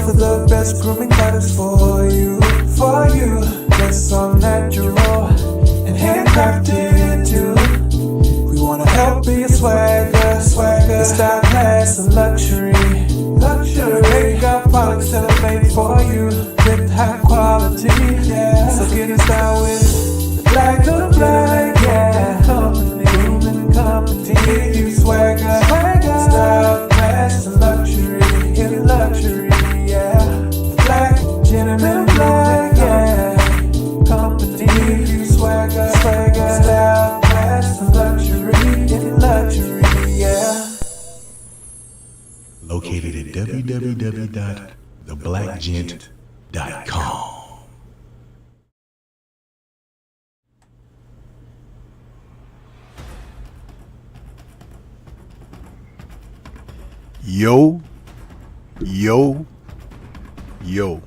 offer the best grooming products for you, for you. That's all natural and handcrafted too. We wanna help be a swagger, swagger. Style, class, and luxury, luxury. Make our products that are made for you with high quality, yeah. So get in style with the black, yeah. Company, grooming company. Give you swagger, swagger. Style, class, and luxury, in luxury, yeah. Black, gentleman, black, yeah. Company, give you swagger, swagger. Style, class, and luxury, in luxury, yeah. Located at www.theblackgent.com. Yo, yo, yo.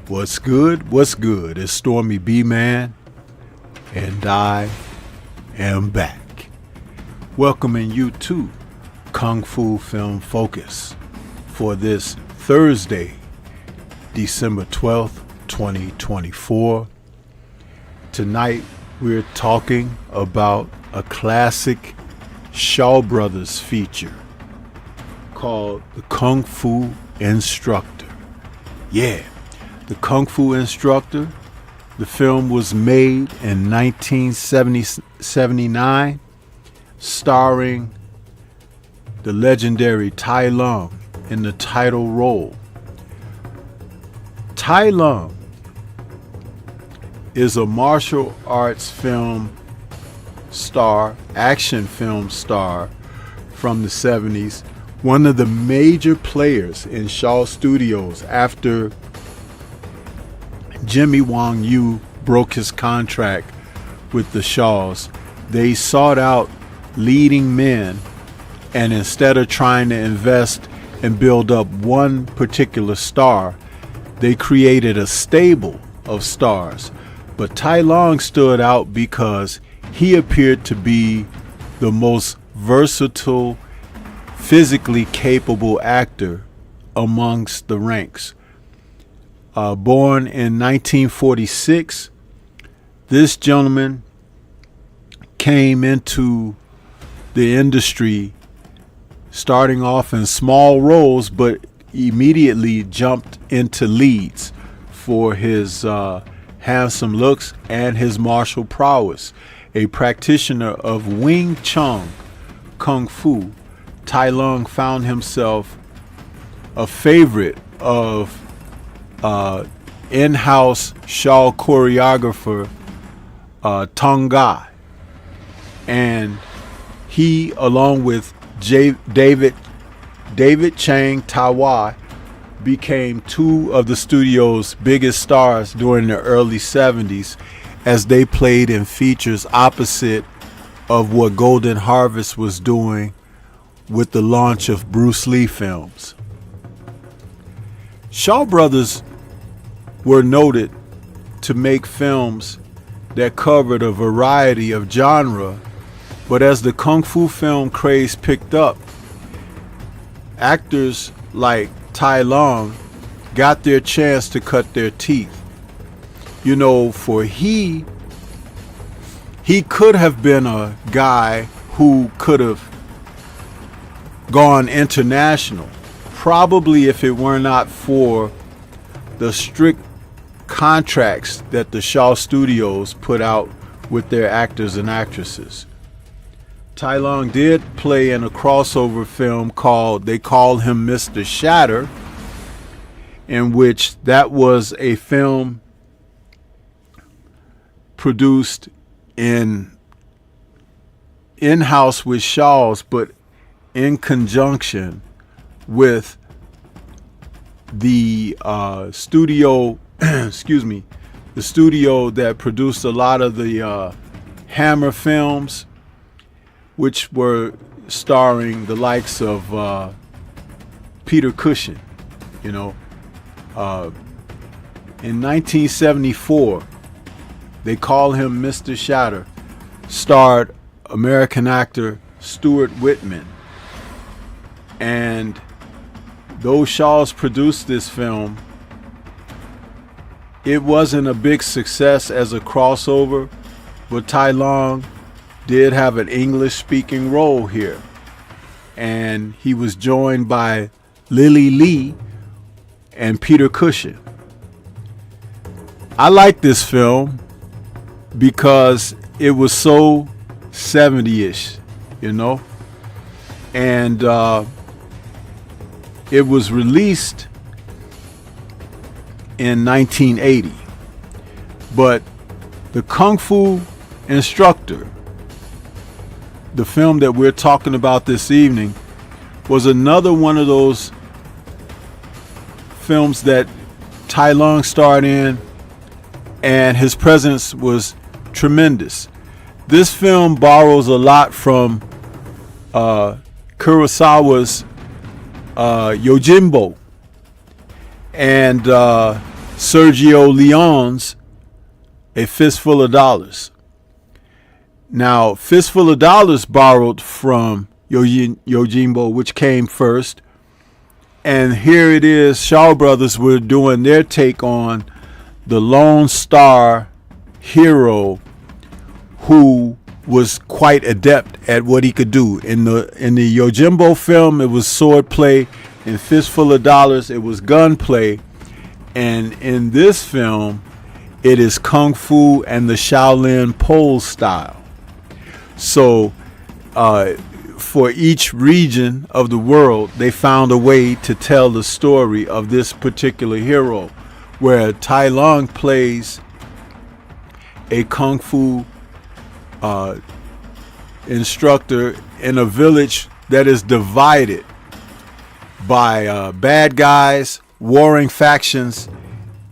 What's good? What's good? It's Stormy B Man, and I am back. Welcoming you to Kung Fu Film Focus for this Thursday, December 12th, 2024. Tonight we're talking about a classic Shaw Brothers feature called The Kung Fu Instructor. Yeah, The Kung Fu Instructor. The film was made in 1979, starring the legendary Tai Lung in the title role. Tai Lung is a martial arts film star, action film star from the 70s, one of the major players in Shaw Studios after Jimmy Wong Yu broke his contract with the Shaws. They sought out leading men, and instead of trying to invest and build up one particular star, they created a stable of stars. But Tai Lung stood out because he appeared to be the most versatile, physically capable actor amongst the ranks. Born in 1946, this gentleman came into the industry, starting off in small roles, but immediately jumped into leads for his handsome looks and his martial prowess. A practitioner of Wing Chun Kung Fu, Tai Lung found himself a favorite of in-house Shaw choreographer Tonga, and he, along with David Chang Tawa, became two of the studio's biggest stars during the early 70s as they played in features opposite of what Golden Harvest was doing with the launch of Bruce Lee films. Shaw Brothers were noted to make films that covered a variety of genre, but as the Kung Fu film craze picked up, actors like Tai Lung got their chance to cut their teeth. You know, for he could have been a guy who could have gone international, probably if it were not for the strict contracts that the Shaw Studios put out with their actors and actresses. Tai Lung did play in a crossover film called They Call Him Mr. Shatter, in which that was a film produced in-house with Shaw's, but in conjunction with the studio the studio that produced a lot of the Hammer films, which were starring the likes of Peter Cushing. You know, in 1974, They Call Him Mr. Shatter starred American actor Stuart Whitman, and though Shaw's produced this film, it wasn't a big success as a crossover, but Tai Lung did have an English-speaking role here, and he was joined by Lily Lee and Peter Cushing. I like this film because it was so 70-ish, you know, and it was released in 1980, but the Kung Fu Instructor, the film that we're talking about this evening, was another one of those films that Tai Lung starred in, and his presence was tremendous. This film borrows a lot from Kurosawa's Yojimbo and Sergio Leone's A Fistful of Dollars. Now, Fistful of Dollars borrowed from Yojimbo, which came first, and here it is, Shaw Brothers were doing their take on the Lone Star hero who was quite adept at what he could do. In the Yojimbo film, it was swordplay. In Fistful of Dollars, it was gunplay. And in this film, it is kung fu and the Shaolin pole style. So for each region of the world, they found a way to tell the story of this particular hero, where Tai Lung plays a kung fu instructor in a village that is divided by bad guys, warring factions,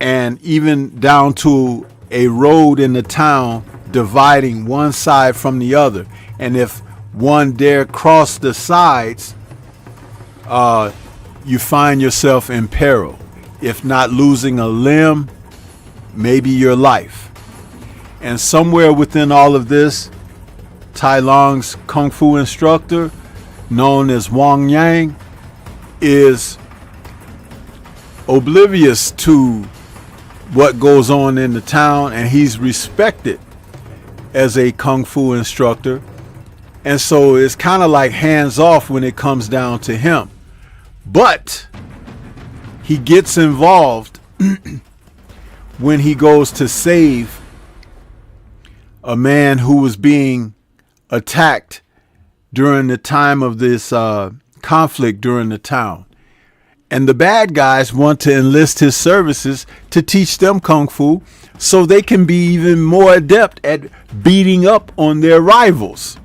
and even down to a road in the town dividing one side from the other. And if one dare cross the sides, you find yourself in peril. If not losing a limb, maybe your life. And somewhere within all of this, Tai Lung's Kung Fu instructor, known as Wang Yang, is oblivious to what goes on in the town, and he's respected as a Kung Fu instructor. And so it's kind of like hands off when it comes down to him. But he gets involved when he goes to save a man who was being attacked during the time of this conflict during the town. And the bad guys want to enlist his services to teach them Kung Fu so they can be even more adept at beating up on their rivals.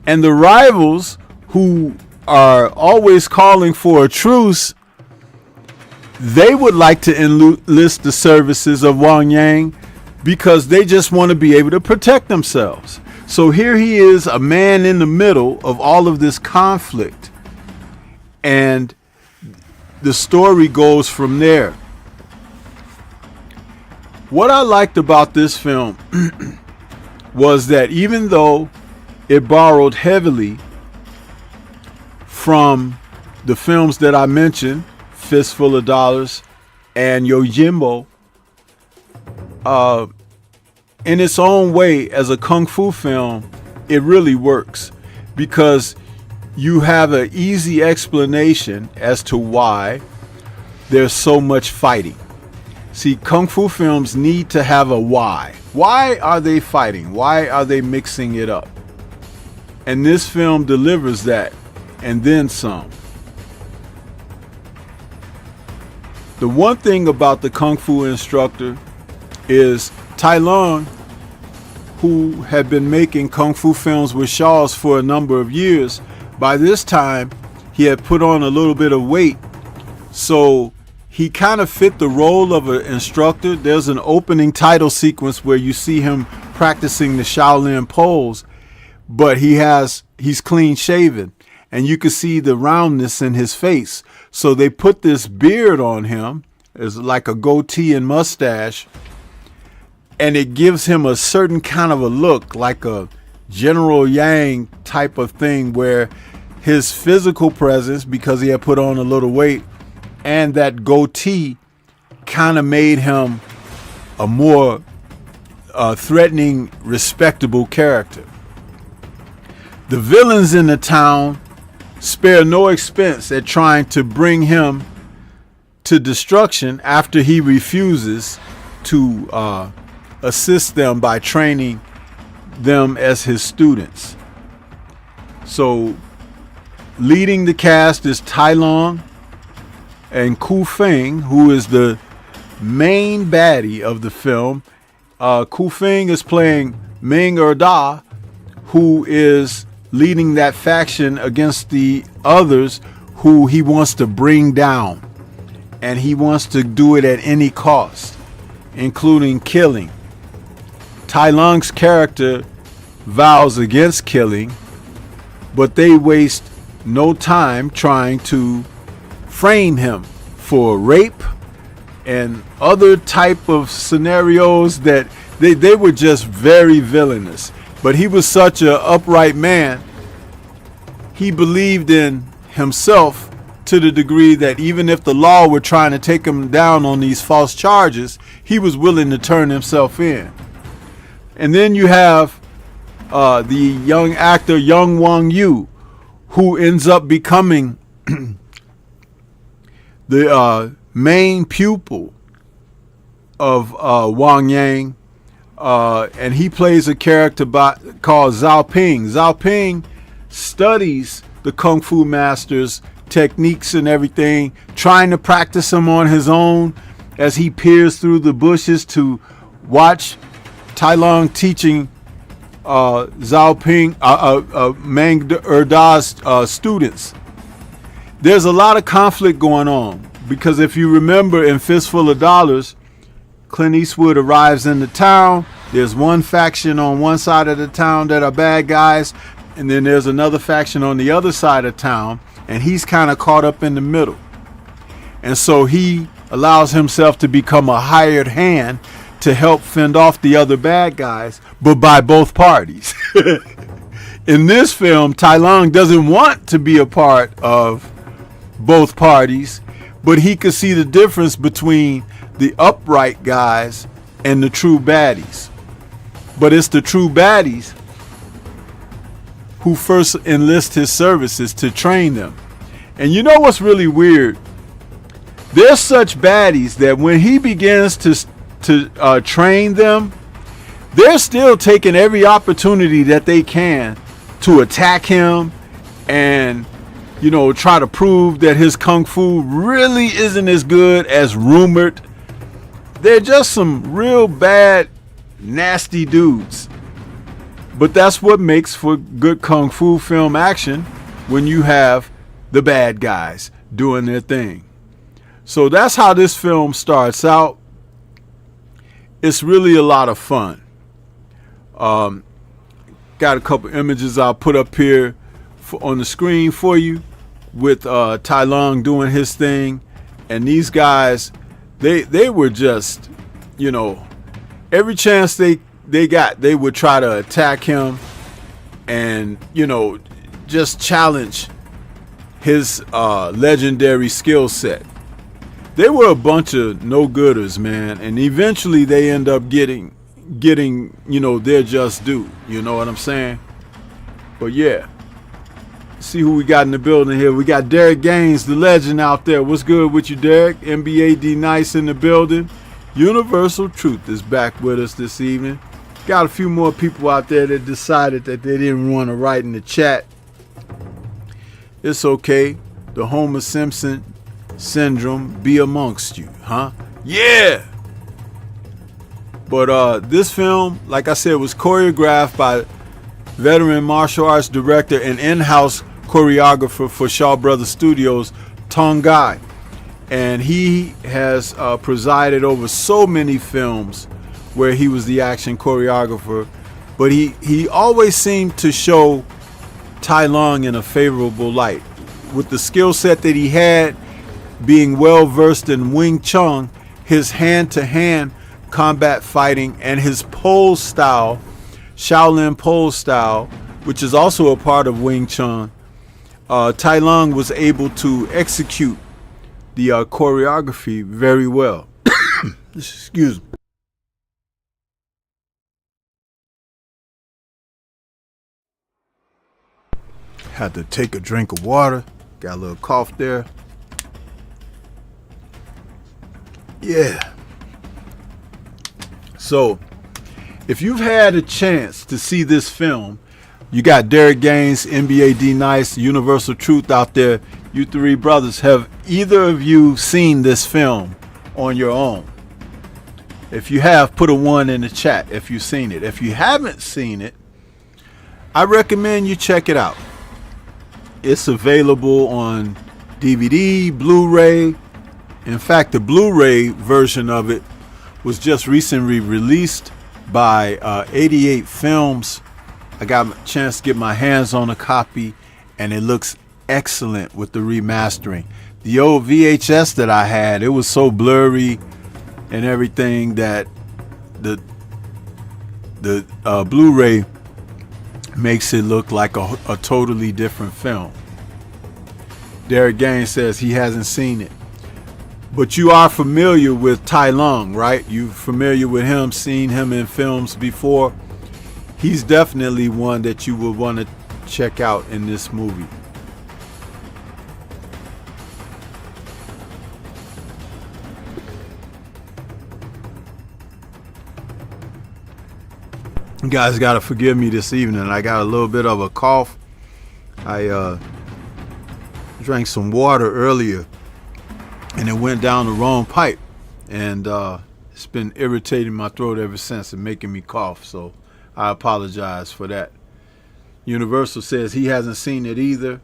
And the rivals, who are always calling for a truce, they would like to enlist the services of Wang Yang because they just want to be able to protect themselves. So here he is, a man in the middle of all of this conflict. And the story goes from there. What I liked about this film was that even though it borrowed heavily from the films that I mentioned, Fistful of Dollars and Yojimbo, in its own way as a Kung Fu film, it really works because you have an easy explanation as to why there's so much fighting. See, Kung Fu films need to have a why. Why are they fighting? Why are they mixing it up? And this film delivers that, and then some. The one thing about the Kung Fu Instructor is Tai Lung, who had been making Kung Fu films with Shaws for a number of years, by this time he had put on a little bit of weight, so he kind of fit the role of an instructor. There's an opening title sequence where you see him practicing the Shaolin pose, but he's clean shaven and you can see the roundness in his face. So they put this beard on him, it's like a goatee and mustache, and it gives him a certain kind of a look, like a General Yang type of thing, where his physical presence, because he had put on a little weight, and that goatee kind of made him a more threatening, respectable character. The villains in the town spare no expense at trying to bring him to destruction after he refuses to assist them by training them as his students. So leading the cast is Tai Lung and Ku Feng, who is the main baddie of the film. Ku Feng is playing Ming Da, who is leading that faction against the others who he wants to bring down, and he wants to do it at any cost, including killing. Tai Lung's character vows against killing, but they waste no time trying to frame him for rape and other type of scenarios that they were just very villainous. But he was such an upright man. He believed in himself to the degree that even if the law were trying to take him down on these false charges, he was willing to turn himself in. And then you have the young actor Young Wang Yu, who ends up becoming the main pupil of Wang Yang, and he plays a character called Zhao Ping. Zhao Ping studies the Kung Fu masters' techniques and everything, trying to practice them on his own as he peers through the bushes to watch Tai Lung teaching Zhao Ping, Meng Da's students. There's a lot of conflict going on because if you remember in Fistful of Dollars, Clint Eastwood arrives in the town. There's one faction on one side of the town that are bad guys, and then there's another faction on the other side of town, and he's kind of caught up in the middle. And so he allows himself to become a hired hand to help fend off the other bad guys, but by both parties. In this film, Tai Lung doesn't want to be a part of both parties, but he could see the difference between the upright guys and the true baddies. But it's the true baddies who first enlist his services to train them. And you know what's really weird? They're such baddies that when he begins to train them, they're still taking every opportunity that they can to attack him and, you know, try to prove that his kung fu really isn't as good as rumored. They're just some real bad, nasty dudes. But that's what makes for good kung fu film action, when you have the bad guys doing their thing. So that's how this film starts out. It's really a lot of fun. Got a couple images I'll put up here on the screen for you with Tai Lung doing his thing. And these guys, they were just, you know, every chance they got, they would try to attack him and, you know, just challenge his legendary skill set. They were a bunch of no-gooders, man, and eventually they end up getting, you know, their just due. You know what I'm saying? But yeah, see who we got in the building here. We got Derek Gaines, the legend, out there. What's good with you, Derek? NBA D Nice in the building. Universal Truth is back with us this evening. Got a few more people out there that decided that they didn't want to write in the chat. It's okay. The Homer Simpson syndrome be amongst you, huh? Yeah. But this film, like I said, was choreographed by veteran martial arts director and in-house choreographer for Shaw Brothers Studios, Tong Gai. And he has presided over so many films where he was the action choreographer. But he always seemed to show Tai Lung in a favorable light. With the skill set that he had, being well versed in Wing Chun, his hand-to-hand combat fighting, and his pole style, Shaolin pole style, which is also a part of Wing Chun, Tai Lung was able to execute the choreography very well. Excuse me. Had to take a drink of water. Got a little cough there. Yeah. So, if you've had a chance to see this film, you got Derek Gaines, NBA D Nice, Universal Truth out there. You three brothers, have either of you seen this film on your own? If you have, put a 1 in the chat if you've seen it. If you haven't seen it, I recommend you check it out. It's available on DVD, Blu-ray. In fact, the Blu-ray version of it was just recently released by 88 Films. I got a chance to get my hands on a copy, and it looks excellent with the remastering. The old VHS that I had, it was so blurry and everything that the Blu-ray makes it look like a totally different film. Derek Gaines says he hasn't seen it. But you are familiar with Tai Lung, right? You're familiar with him, seen him in films before. He's definitely one that you would want to check out in this movie. You guys got to forgive me this evening. I got a little bit of a cough. I drank some water earlier, and it went down the wrong pipe, and it's been irritating my throat ever since and making me cough, so I apologize for that. Universal says he hasn't seen it either.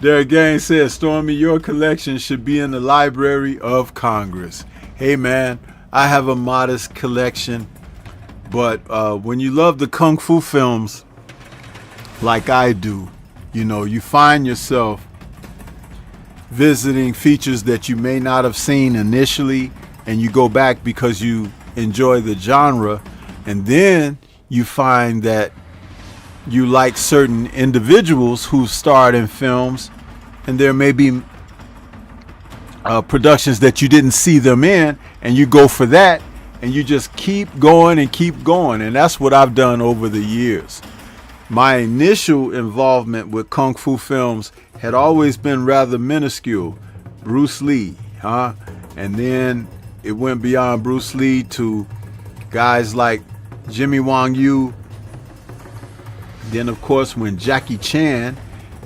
Derek Gaines says, Stormy, your collection should be in the Library of Congress. Hey man, I have a modest collection, but when you love the Kung Fu films like I do, you know, you find yourself visiting features that you may not have seen initially, and you go back because you enjoy the genre, and then you find that you like certain individuals who starred in films, and there may be productions that you didn't see them in, and you go for that, and you just keep going and keep going. And that's what I've done over the years. My initial involvement with Kung Fu films had always been rather minuscule. Bruce Lee, and then it went beyond Bruce Lee to guys like Jimmy Wang Yu. Then, of course, when Jackie Chan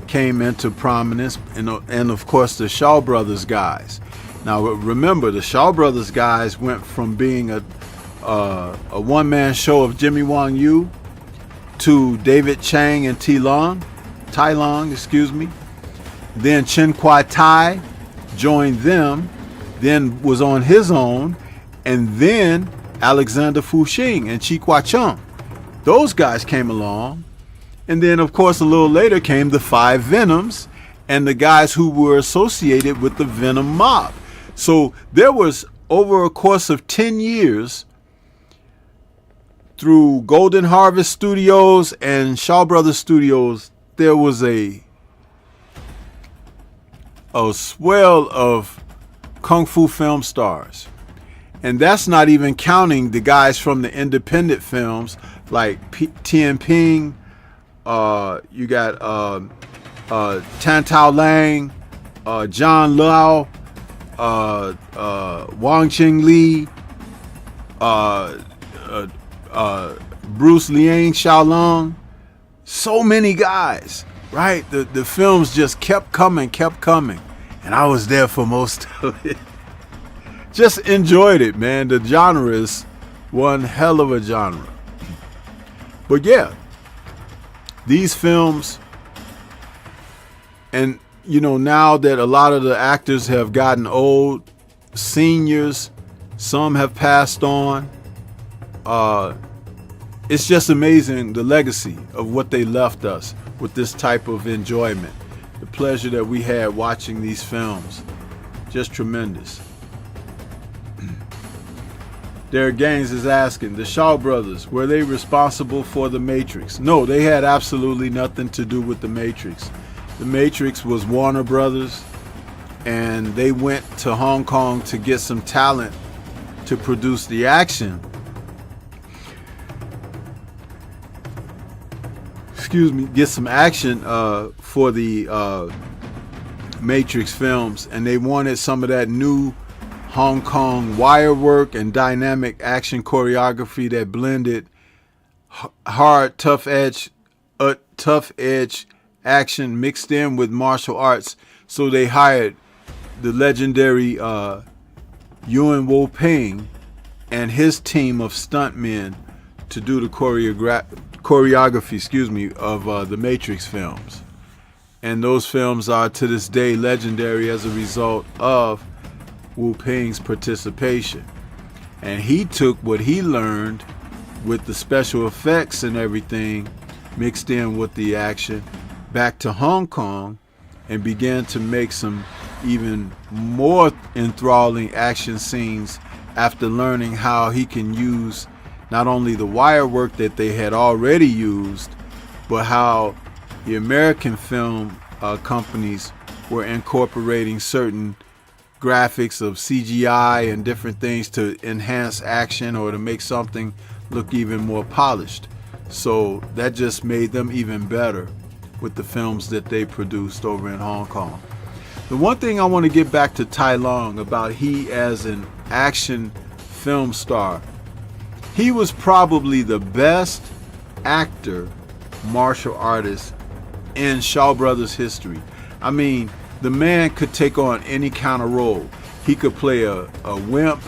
came into prominence, and of course the Shaw Brothers guys. Now, remember, the Shaw Brothers guys went from being a one-man show of Jimmy Wang Yu to David Chang and Tai Lung, excuse me. Then Chen Kwai Tai joined them, then was on his own, and then Alexander Fuxing and Chi Kwa Chung. Those guys came along. And then, of course, a little later came the Five Venoms and the guys who were associated with the Venom mob. So there was, over a course of 10 years, through Golden Harvest Studios and Shaw Brothers Studios, there was a swell of Kung Fu film stars. And that's not even counting the guys from the independent films like Tien Ping, you got Tan Tao Lang, John Lau, Wang Ching Lee, Bruce Liang Xiaolong. So many guys, right? The films just kept coming. And I was there for most of it. Just enjoyed it, man. The genre is one hell of a genre. But yeah, these films, and now that a lot of the actors have gotten old, seniors, some have passed on, it's just amazing the legacy of what they left us with this type of enjoyment. The pleasure that we had watching these films, just tremendous. Derek Gaines is asking, the Shaw Brothers, were they responsible for The Matrix? No, they had absolutely nothing to do with The Matrix. The Matrix was Warner Brothers, and they went to Hong Kong to get some talent to produce the action. Get some action for the Matrix films, and they wanted some of that new Hong Kong wire work and dynamic action choreography that blended hard, tough edge action mixed in with martial arts. So they hired the legendary Yuen Wo Ping and his team of stuntmen to do the choreography, of the Matrix films. And those films are to this day legendary as a result of Wu Ping's participation. And he took what he learned with the special effects and everything mixed in with the action back to Hong Kong and began to make some even more enthralling action scenes after learning how he can use not only the wire work that they had already used, but how the American film companies were incorporating certain graphics of CGI and different things to enhance action or to make something look even more polished. So that just made them even better with the films that they produced over in Hong Kong. The one thing I want to get back to Tai Lung about he as an action film star, he was probably the best actor, martial artist in Shaw Brothers history. I mean, the man could take on any kind of role. He could play a wimp,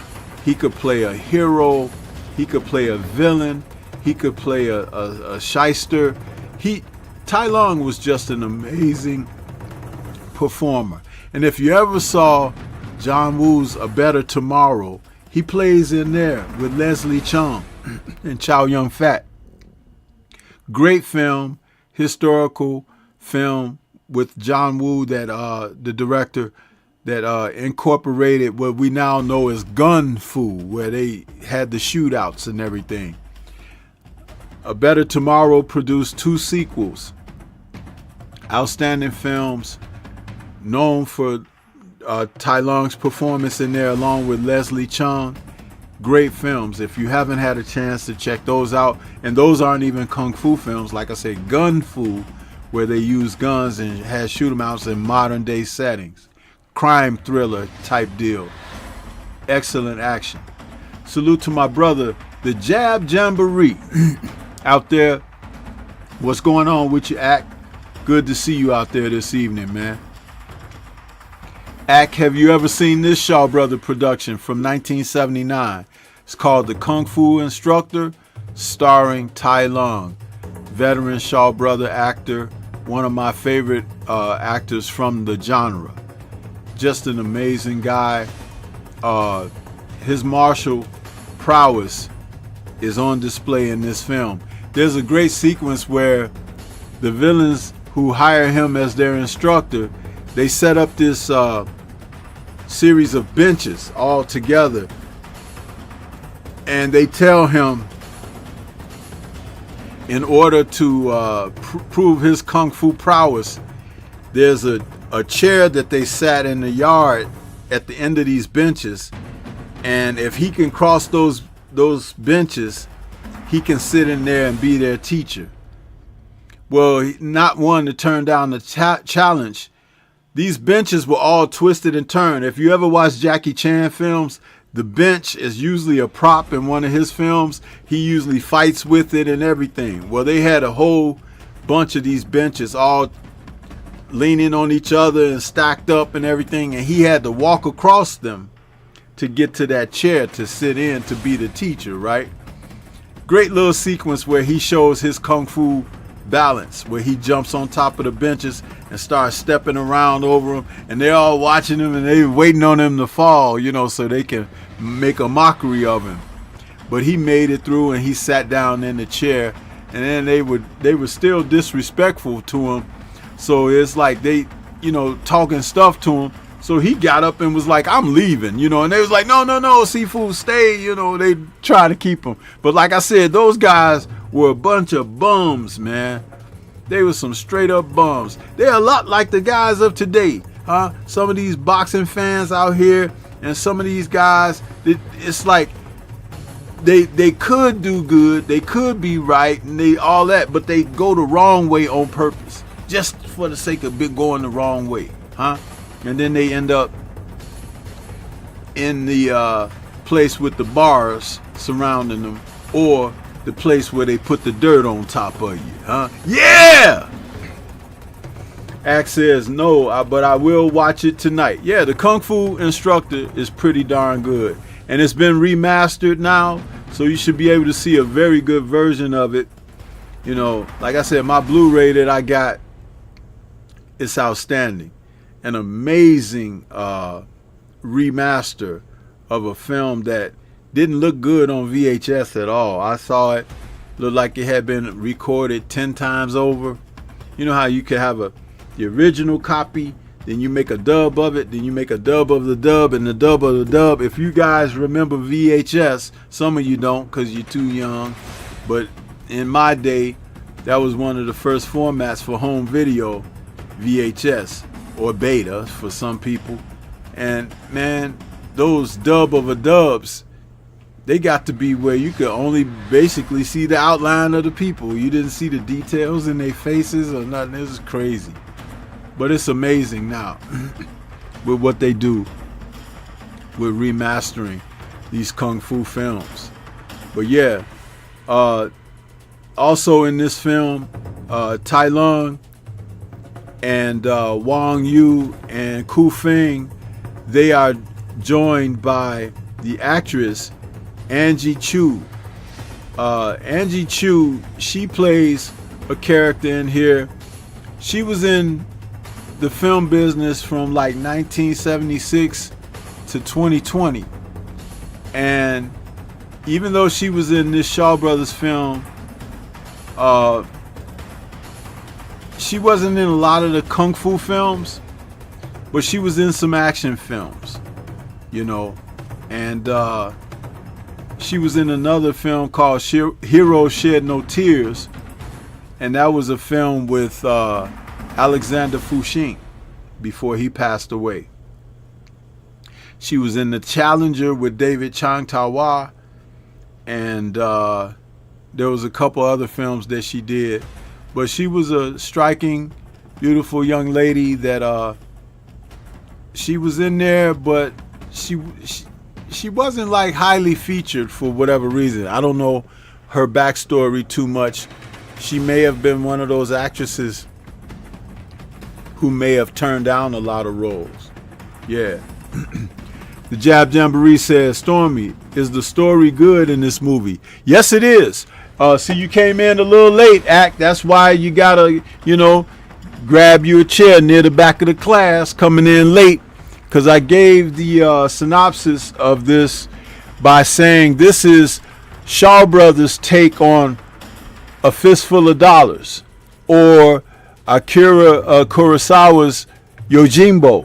he could play a hero, he could play a villain, he could play a shyster. Tai Lung was just an amazing performer. And if you ever saw John Woo's A Better Tomorrow, he plays in there with Leslie Cheung and Chow Yun-fat. Great film, historical film with John Woo, that the director, that incorporated what we now know as gun fu, where they had the shootouts and everything. A Better Tomorrow produced 2 sequels. Outstanding films, known for Tai Lung's performance in there along with Leslie Cheung. Great films. If you haven't had a chance to check those out, and those aren't even kung fu films, like I said, gun fu, where they use guns and has shoot 'em outs in modern day settings. Crime thriller type deal. Excellent action. Salute to my brother, the Jab Jamboree out there. What's going on with you, Ack? Good to see you out there this evening, man. Ack, have you ever seen this Shaw Brother production from 1979? It's called The Kung Fu Instructor, starring Tai Lung, veteran Shaw Brother actor, one of my favorite actors from the genre. Just an amazing guy. His martial prowess is on display in this film. There's a great sequence where the villains who hire him as their instructor, they set up this series of benches all together, and they tell him in order to prove his kung fu prowess, there's a chair that they sat in the yard at the end of these benches, and if he can cross those benches, he can sit in there and be their teacher. Well, not one to turn down the challenge. These benches were all twisted and turned. If you ever watch Jackie Chan films, the bench is usually a prop in one of his films. He usually fights with it and everything. Well, they had a whole bunch of these benches all leaning on each other and stacked up and everything, and he had to walk across them to get to that chair to sit in to be the teacher, right? Great little sequence where he shows his kung fu balance, where he jumps on top of the benches and starts stepping around over them, and they're all watching him and they're waiting on him to fall, you know, so they can make a mockery of him. But he made it through, and he sat down in the chair, and then they were still disrespectful to him. So it's like they, you know, talking stuff to him. So he got up and was like, I'm leaving, you know, and they was like, no, Seafood, stay, you know, they try to keep him. But like I said, those guys were a bunch of bums, man. They were some straight up bums. They're a lot like the guys of today, huh? Some of these boxing fans out here, and some of these guys, it's like they could do good, they could be right, and they all that, but they go the wrong way on purpose, just for the sake of going the wrong way, huh? And then they end up in the place with the bars surrounding them, or the place where they put the dirt on top of you, huh? Yeah! Axe says, no, but I will watch it tonight. Yeah, the Kung Fu Instructor is pretty darn good. And it's been remastered now, so you should be able to see a very good version of it. You know, like I said, my Blu-ray that I got, it's outstanding. An amazing remaster of a film that didn't look good on VHS at all. I saw it, looked like it had been recorded 10 times over. You know how you could have the original copy, then you make a dub of it, then you make a dub of the dub, and the dub of the dub. If you guys remember VHS, some of you don't because you're too young, but in my day, that was one of the first formats for home video, VHS. Or beta for some people. And man, those dub of a dubs, they got to be where you could only basically see the outline of the people. You didn't see the details in their faces or nothing. This is crazy. But it's amazing now with what they do with remastering these kung fu films. But yeah, also in this film, Tai Lung and Wang Yu and Ku Feng, they are joined by the actress Angie Chu. Angie Chu, she plays a character in here. She was in the film business from like 1976 to 2020. And even though she was in this Shaw Brothers film, she wasn't in a lot of the kung fu films, but she was in some action films, you know. And she was in another film called Hero Shed No Tears, and that was a film with Alexander Fushing before he passed away. She was in The Challenger with David Chang Tawa, and there was a couple other films that she did. But she was a striking, beautiful young lady that she was in there, but she wasn't like highly featured for whatever reason. I don't know her backstory too much. She may have been one of those actresses who may have turned down a lot of roles. Yeah. The Jab Jamboree says, Stormy, is the story good in this movie? Yes, it is. See, you came in a little late, Act. That's why you gotta, grab you a chair near the back of the class, coming in late, because I gave the synopsis of this by saying this is Shaw Brothers' take on A Fistful of Dollars, or Akira Kurosawa's Yojimbo,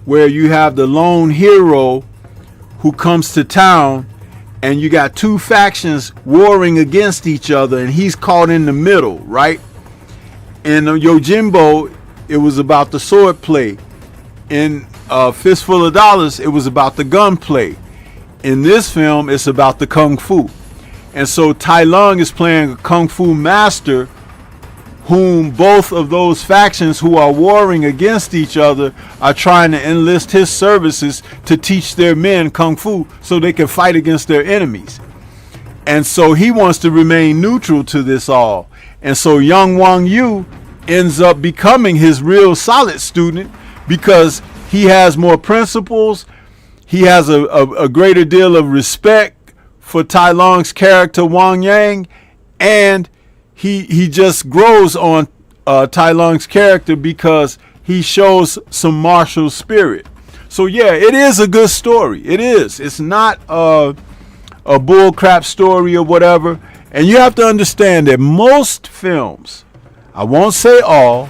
where you have the lone hero who comes to town and you got two factions warring against each other and he's caught in the middle, right? In Yojimbo, it was about the sword play. In Fistful of Dollars, it was about the gun play. In this film, it's about the kung fu. And so Tai Lung is playing a kung fu master whom both of those factions who are warring against each other are trying to enlist his services to teach their men kung fu so they can fight against their enemies. And so he wants to remain neutral to this all. And so Young Wang Yu ends up becoming his real solid student because he has more principles. He has a greater deal of respect for Tai Lung's character Wang Yang, and he just grows on Tai Lung's character because he shows some martial spirit. So yeah, it is a good story. It is. It's not a bullcrap story or whatever. And you have to understand that most films, I won't say all,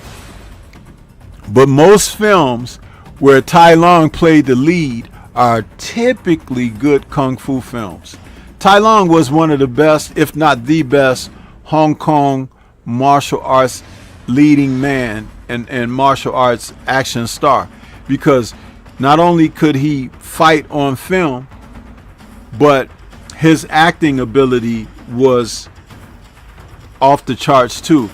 but most films where Tai Lung played the lead are typically good kung fu films. Tai Lung was one of the best, if not the best, Hong Kong martial arts leading man and martial arts action star, because not only could he fight on film, but his acting ability was off the charts too.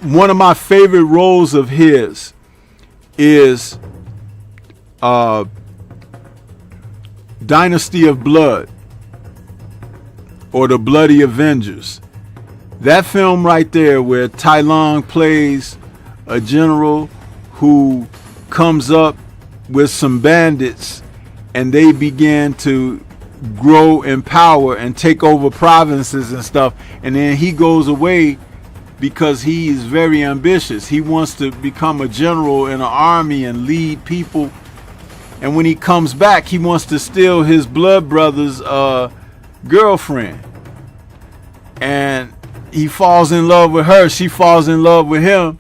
One of my favorite roles of his is Dynasty of Blood, or The Bloody Avengers. That film right there, where Tai Lung plays a general who comes up with some bandits and they begin to grow in power and take over provinces and stuff, and then he goes away because he is very ambitious. He wants to become a general in an army and lead people, and when he comes back, he wants to steal his blood brother's girlfriend, and he falls in love with her. She falls in love with him.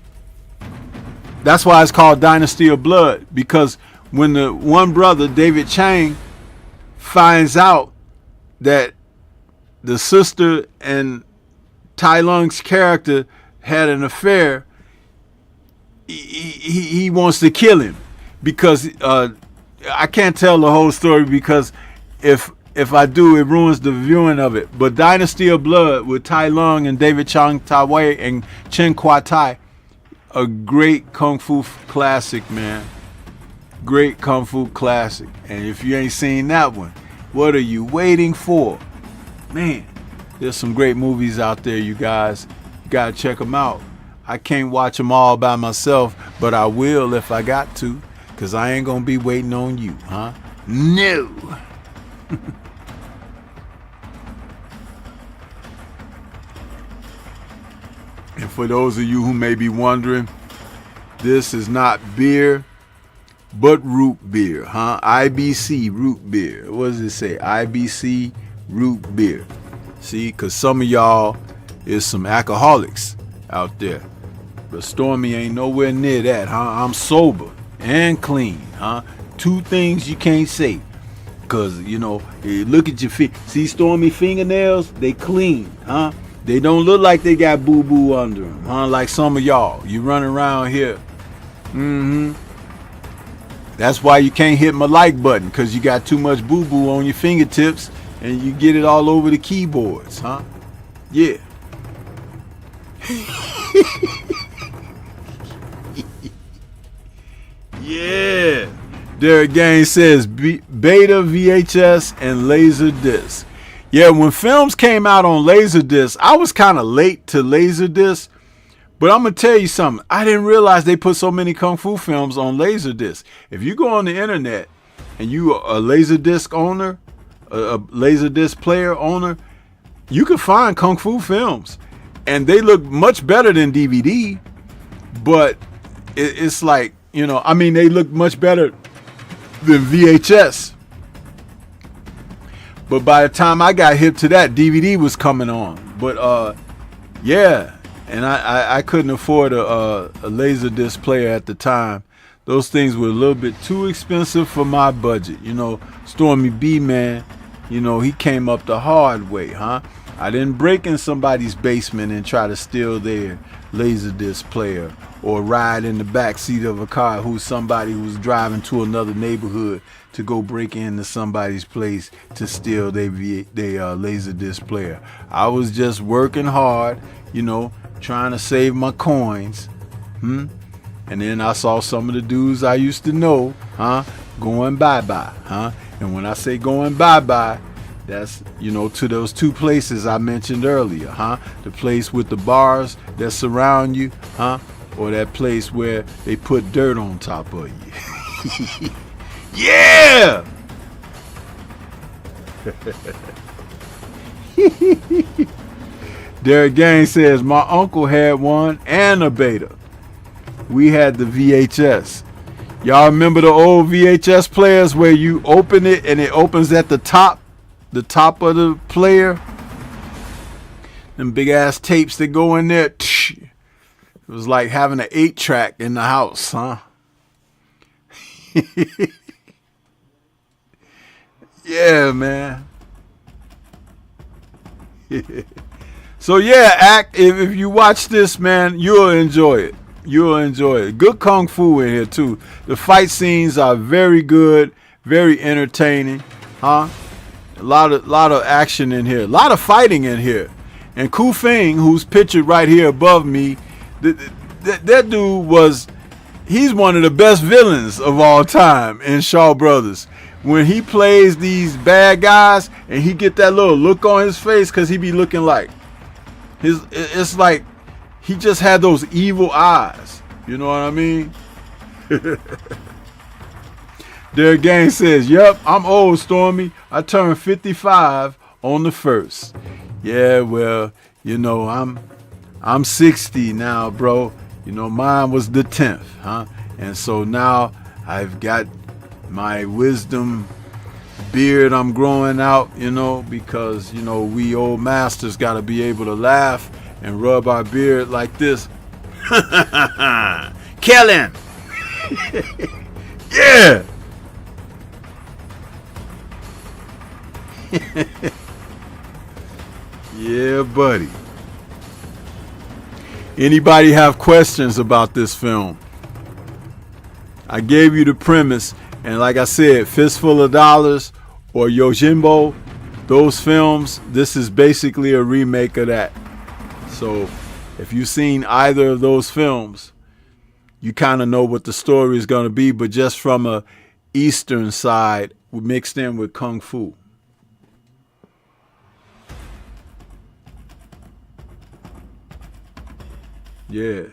That's why it's called Dynasty of Blood, because when the one brother, David Chang, finds out that the sister and Tai Lung's character had an affair, he wants to kill him, because I can't tell the whole story, because if I do, it ruins the viewing of it. But Dynasty of Blood with Tai Lung and David Chang Tai and Chen Kwa Tai, a great kung fu classic, man. Great kung fu classic. And if you ain't seen that one, what are you waiting for? Man, there's some great movies out there, you guys. You gotta check them out. I can't watch them all by myself, but I will if I got to, because I ain't gonna be waiting on you, huh? No. And for those of you who may be wondering, this is not beer, but root beer, huh? IBC root beer. What does it say? IBC root beer. See, because some of y'all is some alcoholics out there. But Stormy ain't nowhere near that, huh? I'm sober and clean, huh? Two things you can't say. Because, look at your feet. See Stormy fingernails? They clean, huh? They don't look like they got boo-boo under them, huh? Like some of y'all. You running around here. That's why you can't hit my like button, because you got too much boo-boo on your fingertips and you get it all over the keyboards, huh? Yeah. Yeah. Derek Gaines says Beta, VHS, and Laserdisc. Yeah, when films came out on Laserdisc, I was kind of late to Laserdisc. But I'm going to tell you something. I didn't realize they put so many Kung Fu films on Laserdisc. If you go on the internet and you are a Laserdisc owner, a Laserdisc player owner, you can find Kung Fu films. And they look much better than DVD. But it's like, you know, I mean, they look much better than VHS. But by the time I got hip to that, DVD was coming on. But, yeah. And I couldn't afford a Laserdisc player at the time. Those things were a little bit too expensive for my budget. You know, Stormy B, man, you know, he came up the hard way, huh? I didn't break in somebody's basement and try to steal their Laserdisc player or ride in the back seat of a car who's somebody who's driving to another neighborhood to go break into somebody's place to steal their Laserdisc player. I was just working hard, you know, trying to save my coins, and then I saw some of the dudes I used to know, going bye-bye, and when I say going bye-bye, that's, you know, to those two places I mentioned earlier, the place with the bars that surround you, or that place where they put dirt on top of you. Yeah! Derek Gaines says, my uncle had one and a Beta. We had the VHS. Y'all remember the old VHS players where you open it and it opens at the top of the player? Them big ass tapes that go in there. It was like having an 8-track in the house, huh? Yeah, man. So yeah, if you watch this, man, you'll enjoy it. You'll enjoy it. Good kung fu in here too. The fight scenes are very good, very entertaining, huh? A lot of action in here, a lot of fighting in here. And Ku Feng, who's pictured right here above me, that dude he's one of the best villains of all time in Shaw Brothers. When he plays these bad guys and he get that little look on his face, because he be looking like it's like he just had those evil eyes. You know what I mean? Derek Gaines says, yep, I'm old, Stormy. I turned 55 on the 1st. Yeah, well, you know, I'm 60 now, bro. You know, mine was the 10th, huh? And so now I've got my wisdom beard I'm growing out, you know, because, you know, we old masters got to be able to laugh and rub our beard like this. Kill him. Yeah. Yeah, buddy. Anybody have questions about this film? I gave you the premise, and like I said, Fistful of Dollars or Yojimbo, those films, this is basically a remake of that. So if you've seen either of those films, you kind of know what the story is going to be, but just from a Eastern side mixed in with Kung Fu. Yeah.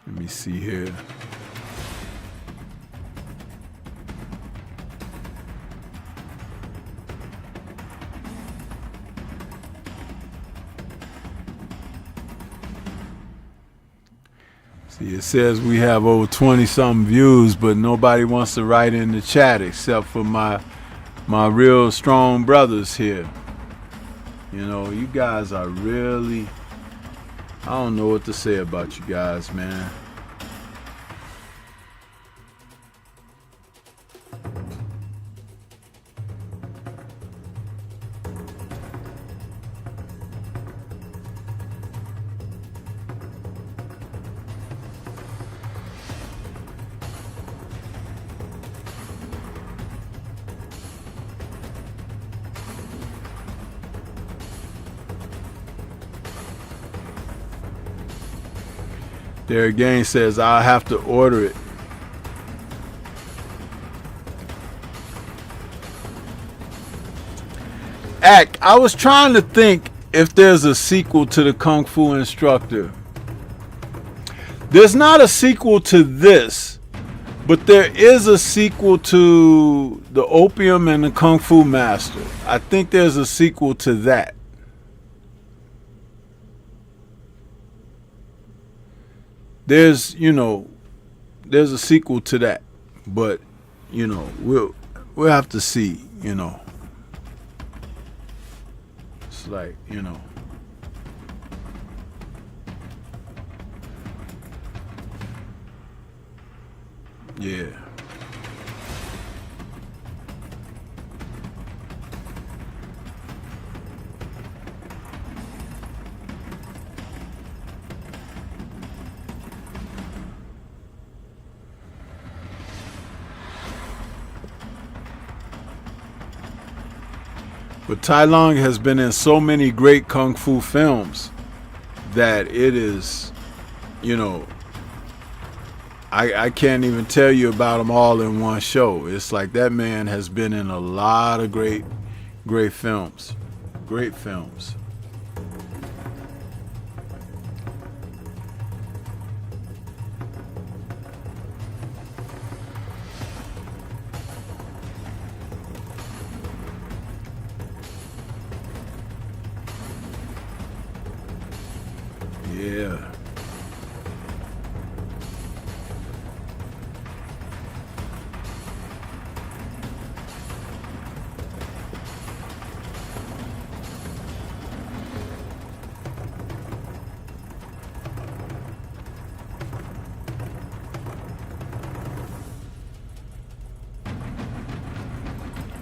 Let me see here. See, it says we have over 20-something views, but nobody wants to write in the chat except for my real strong brothers here. You know, you guys are really, I don't know what to say about you guys, man. There again says I'll have to order it. I was trying to think if there's a sequel to the Kung Fu Instructor. There's not a sequel to this, but there is a sequel to the Opium and the Kung Fu Master. I think there's a sequel to that. There's a sequel to that, but we'll have to see. It's like yeah. But Tai Lung has been in so many great kung fu films that it is, I can't even tell you about them all in one show. It's like that man has been in a lot of great films. Great films. Yeah.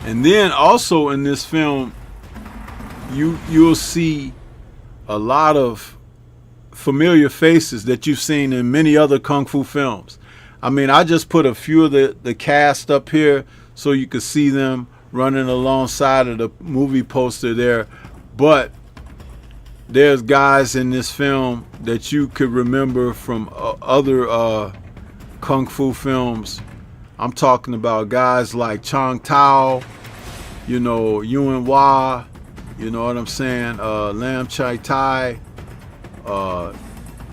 And then also in this film, you'll see a lot of familiar faces that you've seen in many other kung fu films. I mean, I just put a few of the cast up here so you could see them running alongside of the movie poster there. But there's guys in this film that you could remember from other kung fu films. I'm talking about guys like Chong Tao, Yuen Wah, you know what I'm saying, Lam Chai Tai,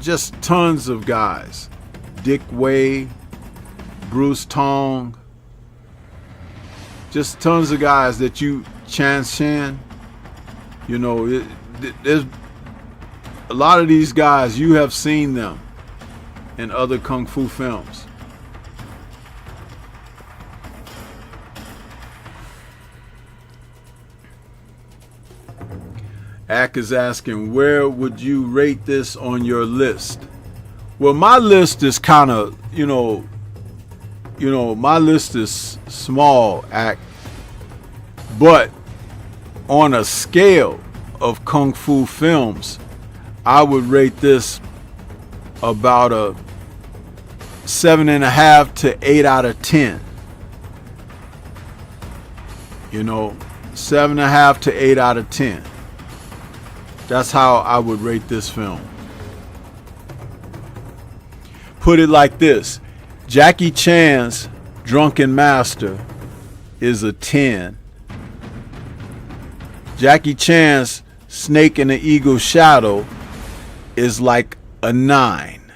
just tons of guys. Dick Wei, Bruce Tong, just tons of guys that Chan Shan, there's a lot of these guys, you have seen them in other kung fu films. Ak is asking, where would you rate this on your list? Well, my list is kind of, my list is small, Ak. But on a scale of kung fu films, I would rate this about a 7.5 to 8 out of 10. 7.5 to 8 out of 10. That's how I would rate this film. Put it like this. Jackie Chan's Drunken Master is a 10. Jackie Chan's Snake and the Eagle's Shadow is like a 9.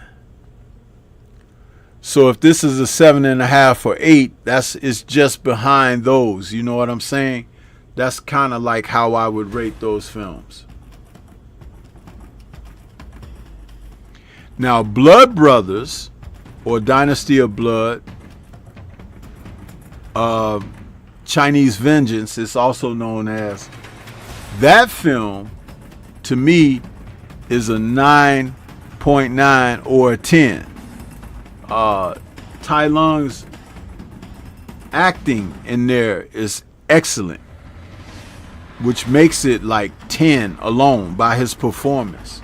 So if this is a 7.5 or 8, it's just behind those. You know what I'm saying? That's kind of like how I would rate those films. Now, Blood Brothers, or Dynasty of Blood, Chinese Vengeance, it's also known as, that film, to me, is a 9.9 or a 10. Tai Lung's acting in there is excellent, which makes it like 10 alone by his performance.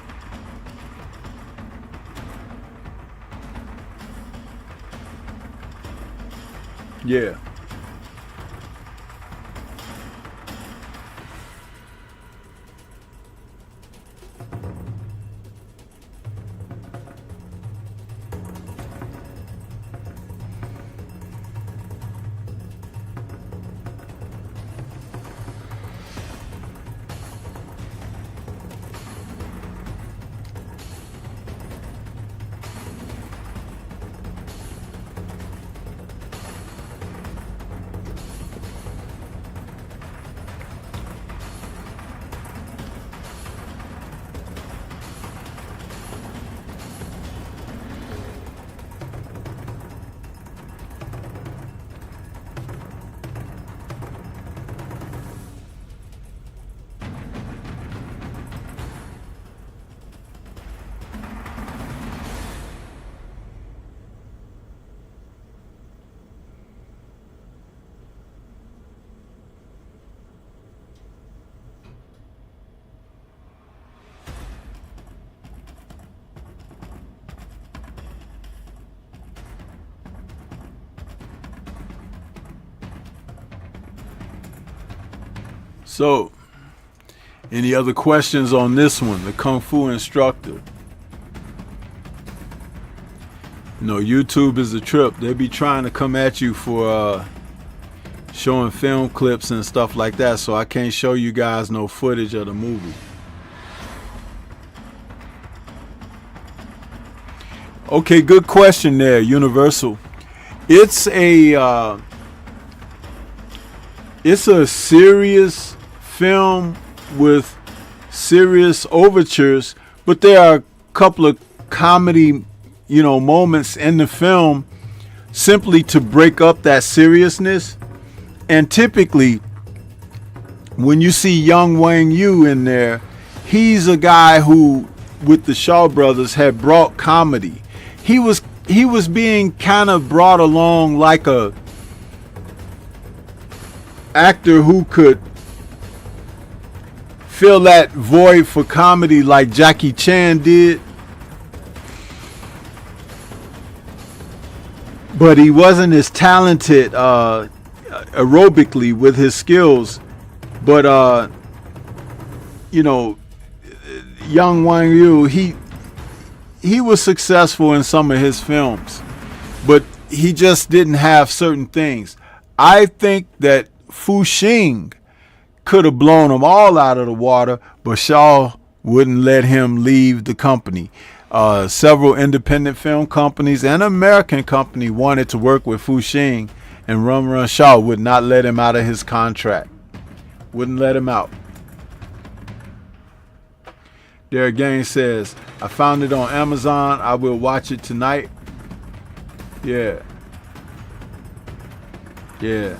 Yeah. So, any other questions on this one, the Kung Fu Instructor? You know, YouTube is a trip. They be trying to come at you for showing film clips and stuff like that, so I can't show you guys no footage of the movie. Okay, good question there, Universal. It's a serious film with serious overtures, but there are a couple of comedy, you know, moments in the film simply to break up that seriousness. And typically, when you see young Wang Yu in there, he's a guy who, with the Shaw Brothers, had brought comedy. He was being kind of brought along like a actor who could fill that void for comedy like Jackie Chan did. But he wasn't as talented aerobically with his skills. But you know, young Wang Yu, he was successful in some of his films, but he just didn't have certain things. I think that Fu Xing could have blown them all out of the water, but Shaw wouldn't let him leave the company. Several independent film companies and an American company wanted to work with Fu Xing, and Run Shaw would not let him out of his contract. Wouldn't let him out. Derek Gaines says, I found it on Amazon. I will watch it tonight. Yeah. Yeah.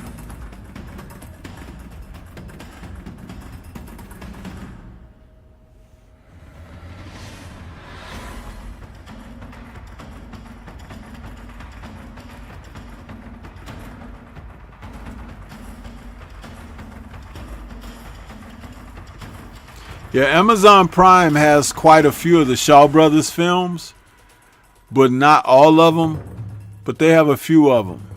Yeah, Amazon Prime has quite a few of the Shaw Brothers films, but not all of them, but they have a few of them.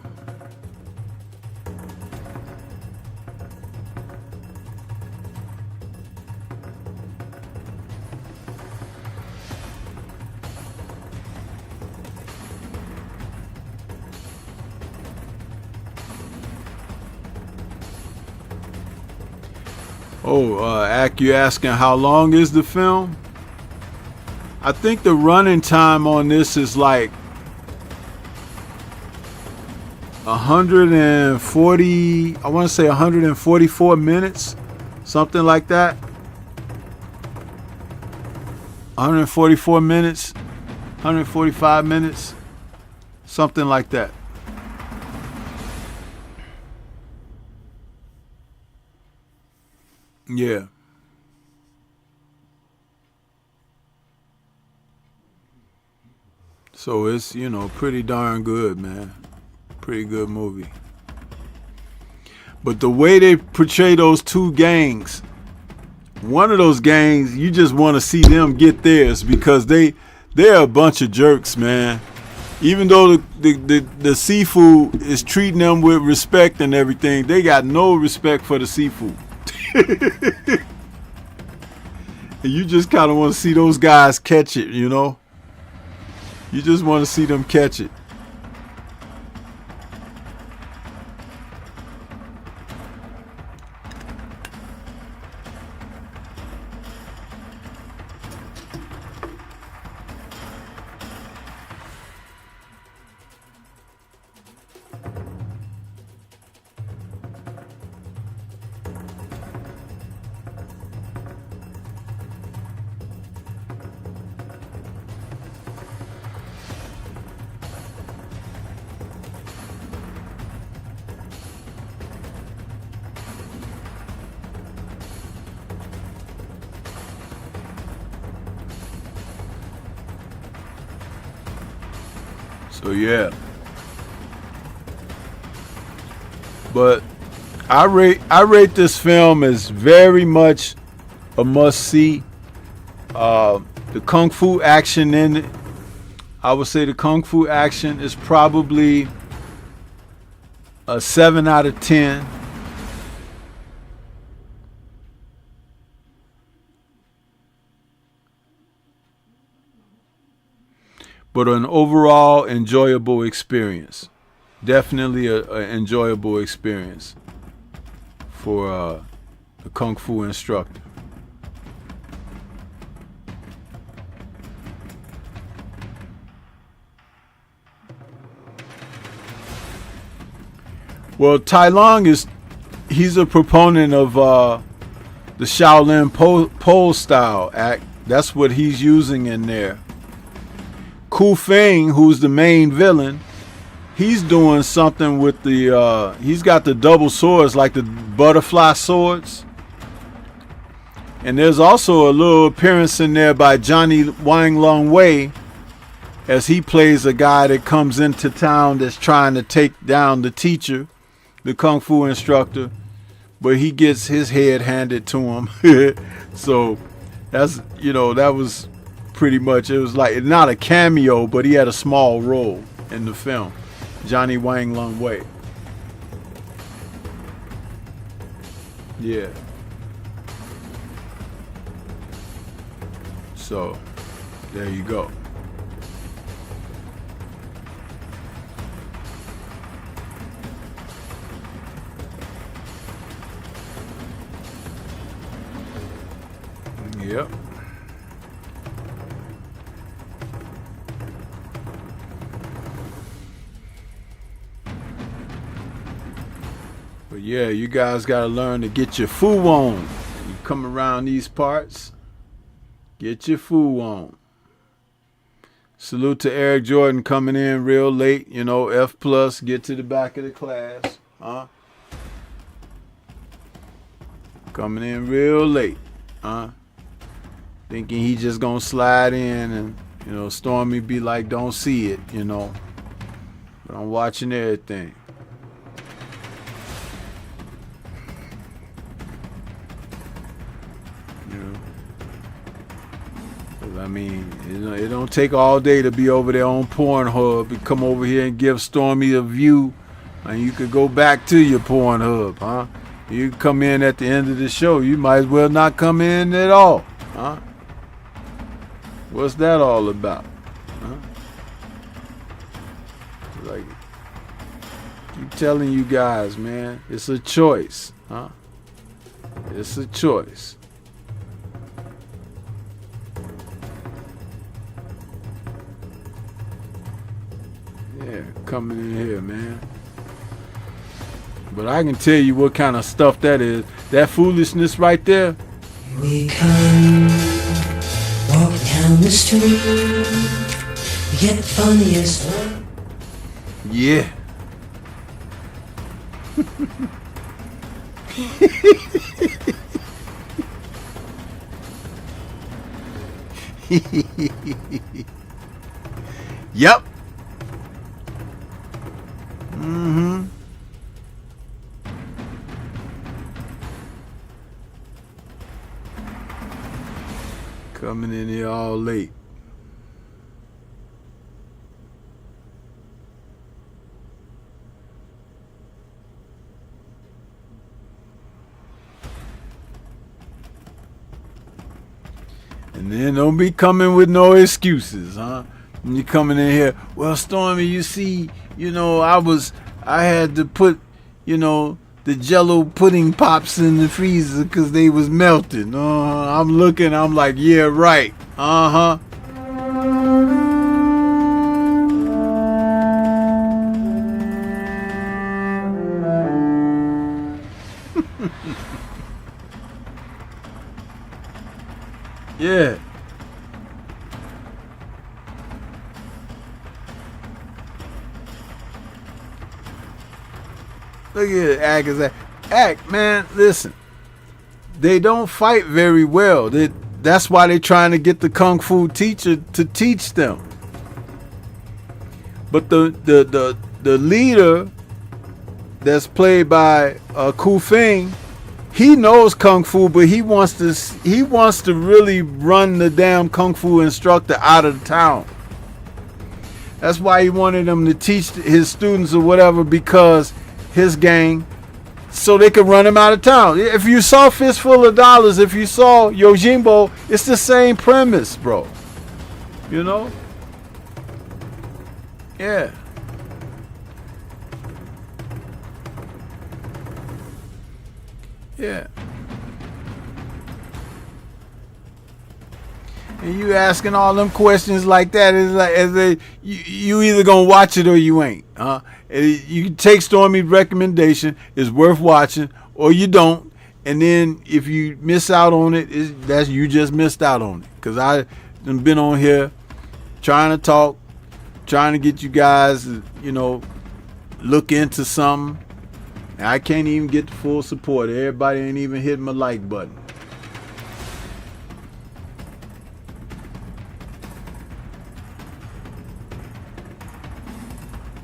Oh, Ak, you asking how long is the film? I think the running time on this is like 140, I want to say 144 minutes, something like that. 144 minutes, 145 minutes, something like that. Yeah. So it's, you know, pretty darn good, man. Pretty good movie. But the way they portray those two gangs, one of those gangs, you just want to see them get theirs because they're a bunch of jerks, man. Even though the seafood is treating them with respect and everything, they got no respect for the seafood. And you just kind of want to see those guys catch it, you know? You just want to see them catch it. So yeah, but I rate this film as very much a must see. The kung fu action in it, I would say the kung fu action is probably a 7 out of 10. but an overall enjoyable experience. Definitely an enjoyable experience for the Kung Fu Instructor. Well, Tai Lung he's a proponent of the Shaolin pole style act. That's what he's using in there. Ku Feng, who's the main villain, he's doing something with the he's got the double swords, like the butterfly swords. And there's also a little appearance in there by Johnny Wang Long Wei, as he plays a guy that comes into town that's trying to take down the teacher, the Kung Fu instructor, but he gets his head handed to him. So that's, that was pretty much, it was like, not a cameo, but he had a small role in the film. Johnny Wang Long Wei. Yeah. So there you go. Yep. But yeah, you guys gotta learn to get your foo on. You come around these parts, get your foo on. Salute to Eric Jordan coming in real late, F plus, get to the back of the class, huh? Coming in real late, huh? Thinking he just gonna slide in and, Stormy be like, don't see it, But I'm watching everything. I mean, it don't take all day to be over there on Pornhub and come over here and give Stormy a view, and you could go back to your Pornhub, huh? You come in at the end of the show, you might as well not come in at all, huh? What's that all about, huh? Like, keep telling you guys, man, it's a choice, huh? It's a choice. Yeah, coming in here, man. But I can tell you what kind of stuff that is. That foolishness right there. Here we come, walk down the street, you get the funniest one. Yeah. Yep. Mm-hmm. Coming in here all late. And then don't be coming with no excuses, huh? When you coming in here, well, Stormy, you see, I had to put, the Jello pudding pops in the freezer because they was melting. I'm looking, I'm like, yeah, right. Uh-huh. Yeah. Look at it, act, man. Listen, they don't fight very well. That's why they're trying to get the kung fu teacher to teach them. But the leader that's played by Ku Feng, he knows kung fu, but he wants to really run the damn kung fu instructor out of town. That's why he wanted him to teach his students or whatever, because his gang, so they could run him out of town. If you saw Fistful of Dollars, if you saw Yojimbo, it's the same premise, bro. Yeah. Yeah. And you asking all them questions like that is like as you either gonna watch it or you ain't. You can take Stormy's recommendation, it's worth watching, or you don't. And then if you miss out on it, that's you just missed out on it. Cause I done been on here trying to talk, trying to get you guys, look into something. And I can't even get the full support. Everybody ain't even hitting my like button.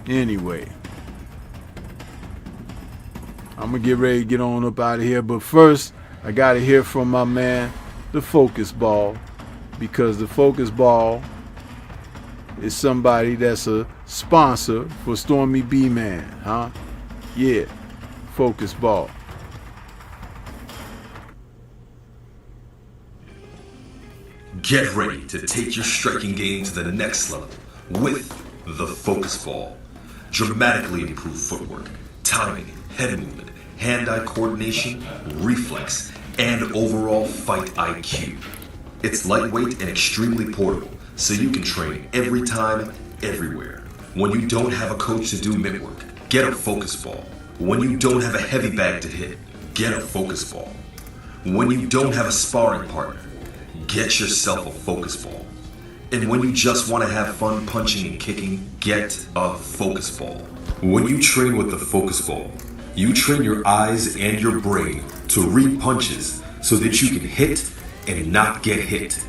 Anyway, I'm gonna get ready to get on up out of here, but first I gotta hear from my man, the Focus Ball, because the Focus Ball is somebody that's a sponsor for Stormy B Man, huh? Yeah, Focus Ball. Get ready to take your striking game to the next level with the Focus Ball. Dramatically improved footwork, timing, head movement, hand-eye coordination, reflex, and overall fight IQ. It's lightweight and extremely portable, so you can train every time, everywhere. When you don't have a coach to do mitt work, get a Focus Ball. When you don't have a heavy bag to hit, get a Focus Ball. When you don't have a sparring partner, get yourself a Focus Ball. And when you just want to have fun punching and kicking, get a Focus Ball. When you train with the Focus Ball, you train your eyes and your brain to read punches so that you can hit and not get hit,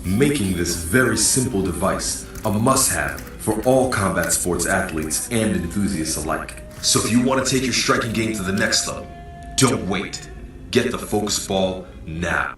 making this very simple device a must-have for all combat sports athletes and enthusiasts alike. So if you want to take your striking game to the next level, don't wait. Get the Focus Ball now.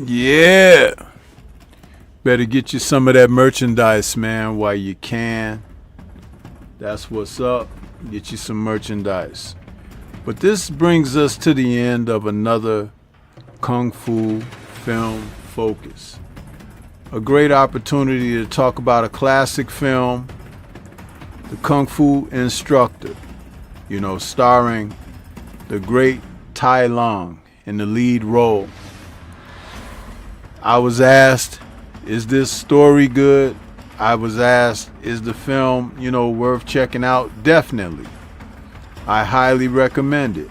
Yeah. Better get you some of that merchandise, man, while you can. That's what's up. Get you some merchandise. But this brings us to the end of another Kung Fu Film Focus. A great opportunity to talk about a classic film, the Kung Fu Instructor, you know, starring the great Tai Lung in the lead role. I was asked, is this story good? I was asked, is the film, you know, worth checking out? Definitely. I highly recommend it,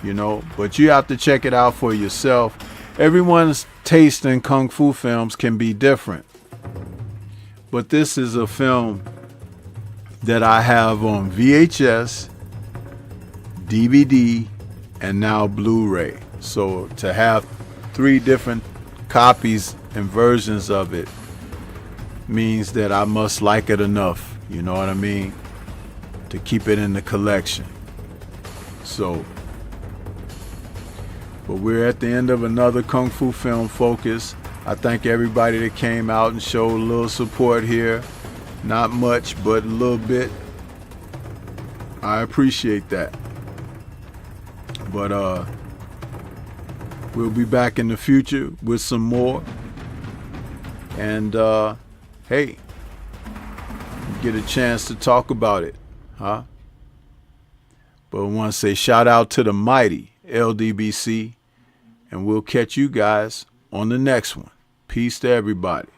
you know, but you have to check it out for yourself. Everyone's taste in Kung Fu films can be different. But this is a film that I have on VHS, DVD, and now Blu-ray. So to have 3 different copies and versions of it means that I must like it enough, you know what I mean, to keep it in the collection. So, but we're at the end of another Kung Fu Film Focus. I thank everybody that came out and showed a little support here. Not much, but a little bit. I appreciate that. But we'll be back in the future with some more. And hey, get a chance to talk about it, huh? But I want to say shout out to the mighty LDBC, and we'll catch you guys on the next one. Peace to everybody.